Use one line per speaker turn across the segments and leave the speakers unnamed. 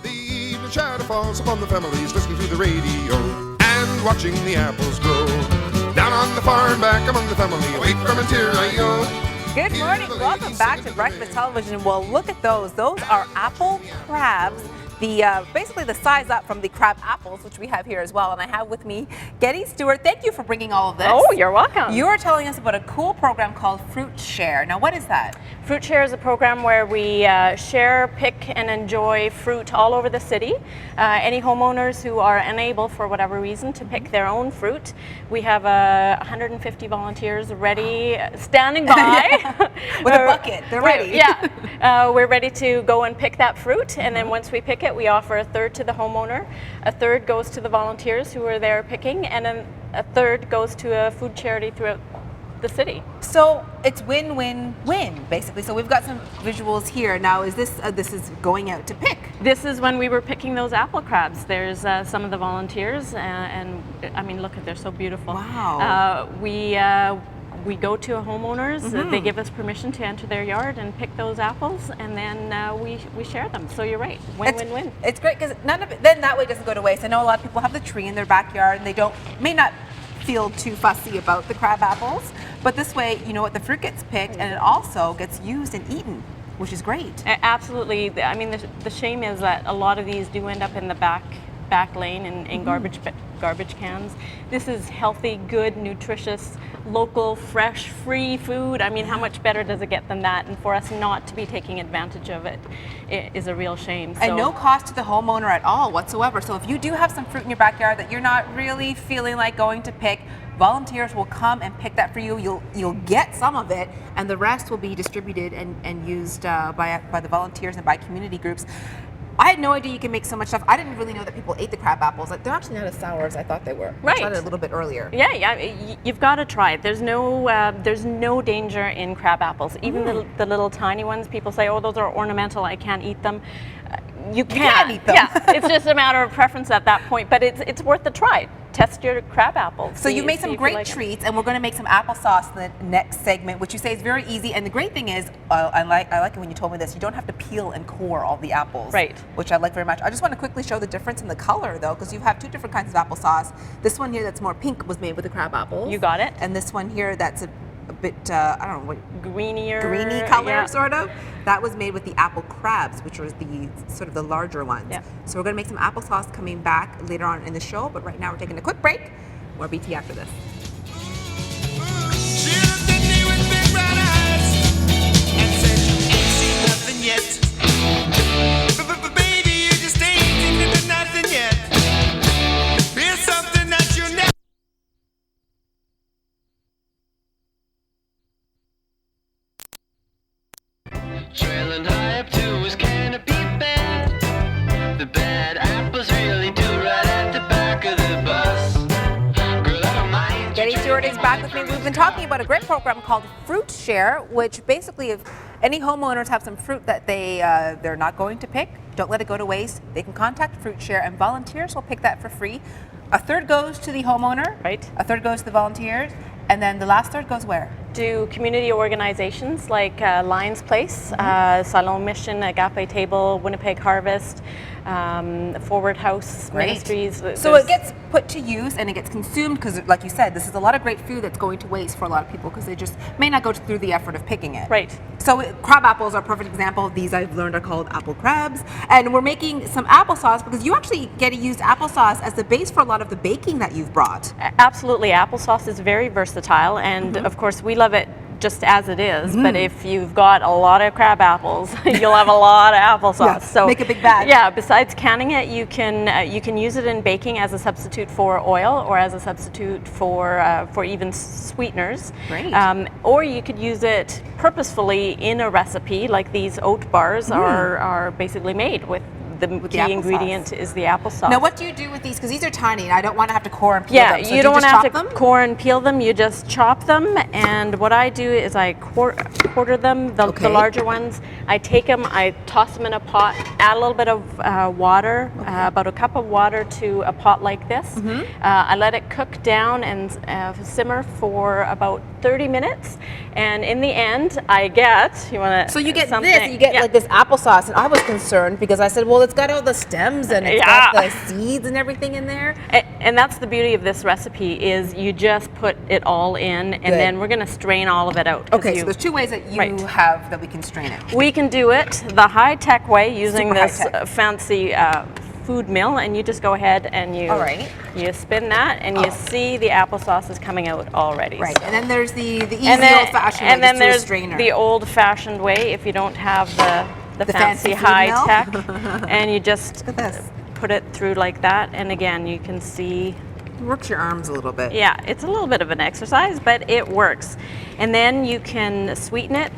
The evening shadow falls upon the families listening to the radio and watching the apples grow. Down on the farm, back among the family, away from Ontario.
Good morning. Welcome back to Breakfast Television. Well, look at those. Those are apple crabs. Basically the size up from the crab apples, which we have here as well. And I have with me Getty Stewart. Thank you for bringing all of this.
Oh, you're welcome.
You are telling us about a cool program called Fruit Share. Now, what is that?
Fruit Share is a program where we share, pick, and enjoy fruit all over the city. Any homeowners who are unable, for whatever reason, to pick their own fruit, we have 150 volunteers ready, standing by.
With a bucket. They're ready.
We're ready to go and pick that fruit, and then once we pick it, we offer a third to the homeowner, a third goes to the volunteers who are there picking, and then a third goes to a food charity throughout the city.
So it's win-win-win, basically. So we've got some visuals here. Now, is this is going out to pick?
This is when we were picking those apple crabs. There's some of the volunteers, and I mean, look at, they're so beautiful.
Wow.
We go to homeowners, they give us permission to enter their yard and pick those apples, and then we share them. So you're right, win-win-win.
It's great because none of it, then that way doesn't go to waste. I know a lot of people have the tree in their backyard and they may not feel too fussy about the crab apples, but this way, you know what, the fruit gets picked and it also gets used and eaten, which is great.
Absolutely. I mean, the shame is that a lot of these do end up in the back lane in garbage cans. This is healthy, good, nutritious, local, fresh, free food. I mean, how much better does it get than that? And for us not to be taking advantage of it is a real shame.
And no cost to the homeowner at all whatsoever. So if you do have some fruit in your backyard that you're not really feeling like going to pick, volunteers will come and pick that for you. You'll get some of it, and the rest will be distributed and used by the volunteers and by community groups. I had no idea you can make so much stuff. I didn't really know that people ate the crab apples. Like, they're actually not as sour as I thought they were.
Right.
I tried it a little bit earlier.
Yeah, you've got to try it. There's no danger in crab apples. Even the little tiny ones, people say, oh, those are ornamental, I can't eat them. You can
eat them.
Yeah, it's just a matter of preference at that point, but it's worth a try. Test your crab apples.
So you made some great treats, and we're going to make some applesauce in the next segment, which you say is very easy. And the great thing is, I like it when you told me this, you don't have to peel and core all the apples.
Right.
Which I like very much. I just want to quickly show the difference in the color, though, because you have two different kinds of applesauce. This one here that's more pink was made with the crab apples.
You got it.
And this one here that's a bit, I don't know, what, greeny color, sort of. That was made with the apple crabs, which was the sort of the larger ones.
Yeah.
So we're going to make some applesauce coming back later on in the show, but right now we're taking a quick break. More BT after this.
She looked at me with big brown eyes and said, ain't seen nothing yet. But baby, you just ain't seen nothing yet. Here's something that you never.
Trailing high up to his canopy bed. The bad apples really do right at the back of the bus. Girl, I don't mind.
Getty Stewart is back with me. We've been talking about a great program called Fruit Share, which basically, if any homeowners have some fruit that they're not going to pick, don't let it go to waste. They can contact Fruit Share, and volunteers will pick that for free. A third goes to the homeowner.
Right.
A third goes to the volunteers, and then the last third goes where?
To community organizations like Lions Place, Salon Mission, Agape Table, Winnipeg Harvest, Forward House Ministries.
So it gets put to use and it gets consumed because, like you said, this is a lot of great food that's going to waste for a lot of people because they just may not go through the effort of picking it.
Right.
So crab apples are a perfect example. These I've learned are called apple crabs. And we're making some applesauce because you actually get to use applesauce as the base for a lot of the baking that you've brought.
Absolutely. Applesauce is very versatile, and of course we love it just as it is, but if you've got a lot of crab apples, you'll have a lot of applesauce.
Yeah,
so
make a big bag.
Yeah, besides canning it, you can use it in baking as a substitute for oil or as a substitute for even sweeteners.
Great.
Or you could use it purposefully in a recipe, like these oat bars are basically made with. The key ingredient is the applesauce.
Now, what do you do with these? Because these are tiny, and I don't want to have to core and peel them.
Yeah,
So
you don't want to have to
them?
core and peel them. You just chop them. And what I do is I quarter them, the larger ones. I take them, I toss them in a pot, add a little bit of water, about a cup of water to a pot like this. I let it cook down and simmer for about 30 minutes. And in the end, I get,
So you get this, you get like this applesauce. And I was concerned because I said, well, it's got all the stems and it's
Yeah.
got the seeds and everything in there.
And that's the beauty of this recipe is you just put it all in, and
Good.
then we're going to strain all of it out. 'cause
Okay,
you-
so there's 2 ways that you
Right.
have that we can strain it.
We can do it the high-tech way using
Super
this
high-tech.
fancy food mill, and you just go ahead and you
All right.
you spin that, and you see the applesauce is coming out already.
Right,
So-
and then there's the easy
and then,
old-fashioned
and
way,
then
just through a
there's
strainer.
the old-fashioned way if you don't have the
fancy
fancy
food mill.
high-tech, and you just
Look at this.
put it through like that, and again you can see.
Works your arms a little bit.
Yeah, it's a little bit of an exercise, but it works. And then you can sweeten it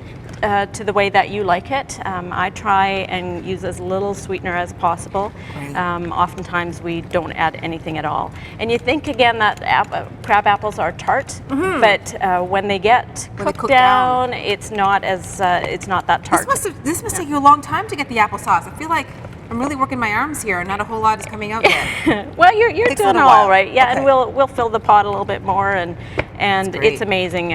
to the way that you like it. I try and use as little sweetener as possible.
Right.
Oftentimes we don't add anything at all. And you think again that crab apples are tart, but when they get
When they
cooked
cook down.
it's not as it's not that tart.
This must take you a long time to get the applesauce. I feel like I'm really working my arms here, and not a whole lot is coming out yet.
Well, you're
Takes a
doing
little
all
while.
right. Yeah,
Okay.
and we'll fill the pot a little bit more, and
great.
it's amazing.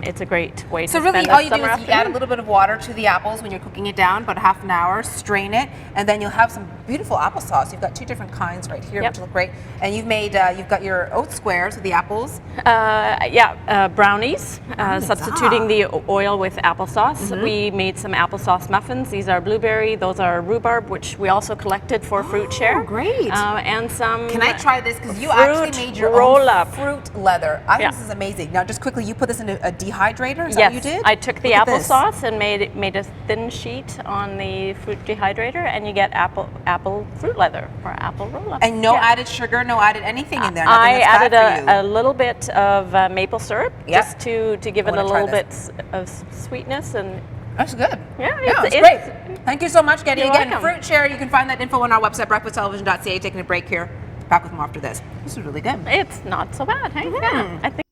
It's a great way
So
to
really,
spend
all
a
you do
summer
is you add a
afternoon.
little bit of water to the apples when you're cooking it down, about half an hour, strain it, and then you'll have some beautiful applesauce. You've got 2 different kinds right here,
Yep.
which look great. And you've made, you've got your oat squares with the apples.
Brownies, substituting the oil with applesauce.
Mm-hmm.
We made some applesauce muffins. These are blueberry, those are rhubarb, which we also collected for fruit share.
great.
And some.
Can I try this? Because you
fruit
actually made your
roll
own
up.
fruit leather. I think
Yeah.
this is amazing. Now, just quickly, you put this in a dehydrator? Is that
Yes,
what you did?
I took the
Look at this.
applesauce and made a thin sheet on the fruit dehydrator, and you get apple fruit leather or apple roll up.
And no
Yeah.
added sugar, no added anything in there. Nothing
I
that's
added
bad for you.
a little bit of maple syrup
Yep.
just to give
I
it a
wanna try
little bit of sweetness, and
That's good.
Yeah,
it's
it's-
great. Thank you so much, Getty.
You're
Again,
welcome.
fruit share. You can find that info on our website, breakfasttelevision.ca. Taking a break here. Back with more after this. This is really good.
it's not so bad. Hey? Yeah, I think.